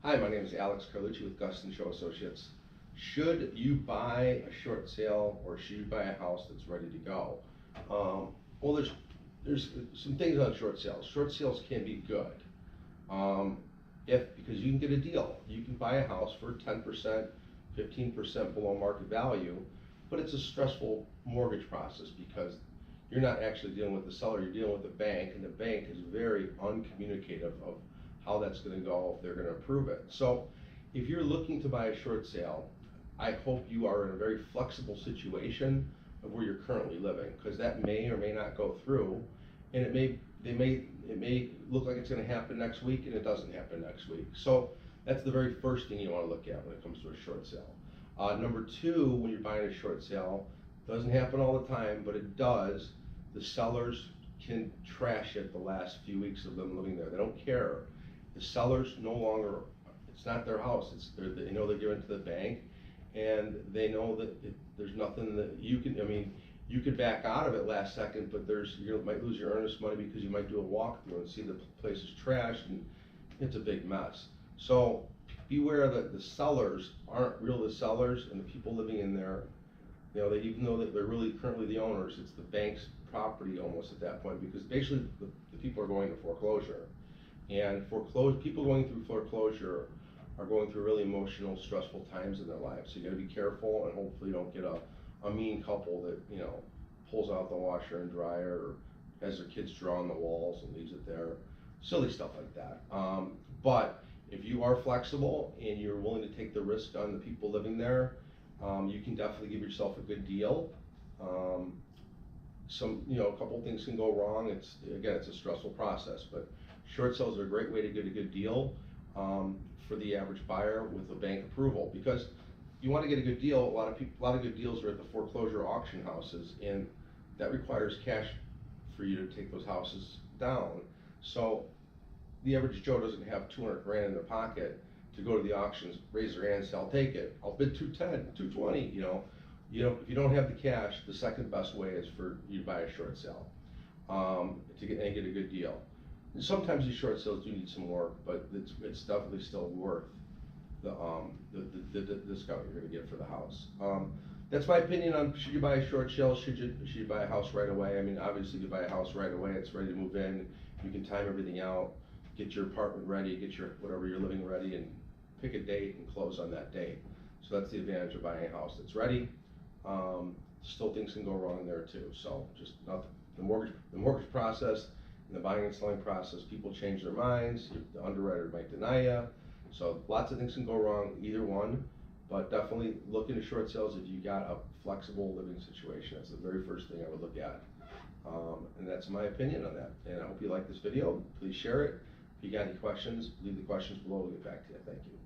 Hi, my name is Alex Carlucci with Gustan Show Associates. Should you buy a short sale or should you buy a house that's ready to go? Well, there's some things on short sales. Short sales can be good, if because you can get a deal. You can buy a house for 10%, 15% below market value, but it's a stressful mortgage process because you're not actually dealing with the seller. You're dealing with the bank, and the bank is very uncommunicative of how that's going to go, if they're going to approve it. So if you're looking to buy a short sale, I hope you are in a very flexible situation of where you're currently living, because that may or may not go through, and it may look like it's going to happen next week, and it doesn't happen next week. So that's the very first thing you want to look at when it comes to a short sale. Number two, when you're buying a short sale, doesn't happen all the time, but it does. The sellers can trash it the last few weeks of them living there. They don't care. The sellers no longer, it's not their house. They know they're giving it to the bank, and they know that there's nothing that you can. I mean, you could back out of it last second, but you might lose your earnest money because you might do a walkthrough and see the place is trashed, and it's a big mess. So beware that the sellers aren't really the sellers, and the people living in there, even though that they're really currently the owners, it's the bank's property almost at that point, because basically the people are going to foreclosure. And people going through foreclosure are going through really emotional, stressful times in their lives. So you got to be careful, and hopefully you don't get a mean couple that pulls out the washer and dryer, or has their kids draw on the walls and leaves it there. Silly stuff like that. But if you are flexible and you're willing to take the risk on the people living there, you can definitely give yourself a good deal. A couple things can go wrong. It's a stressful process, but short sales are a great way to get a good deal for the average buyer with a bank approval, because you want to get a good deal. A lot of good deals are at the foreclosure auction houses, and that requires cash for you to take those houses down. So the average Joe doesn't have 200 grand in their pocket to go to the auctions, raise their hand, and say, I'll take it. I'll bid 210, 220. If you don't have the cash, the second best way is for you to buy a short sale to get a good deal. And sometimes these short sales do need some work, but it's definitely still worth the discount you're going to get for the house. That's my opinion on should you buy a short sale, should you buy a house right away. I mean, obviously, if you buy a house right away, it's ready to move in. You can time everything out, get your apartment ready, get your whatever you're living ready, and pick a date and close on that date. So that's the advantage of buying a house that's ready. Still things can go wrong there too. So just nothing. The mortgage process and the buying and selling process, people change their minds. The underwriter might deny you. So lots of things can go wrong, either one. But definitely look into short sales if you got a flexible living situation. That's the very first thing I would look at. And that's my opinion on that. And I hope you like this video. Please share it. If you got any questions, leave the questions below. We'll get back to you. Thank you.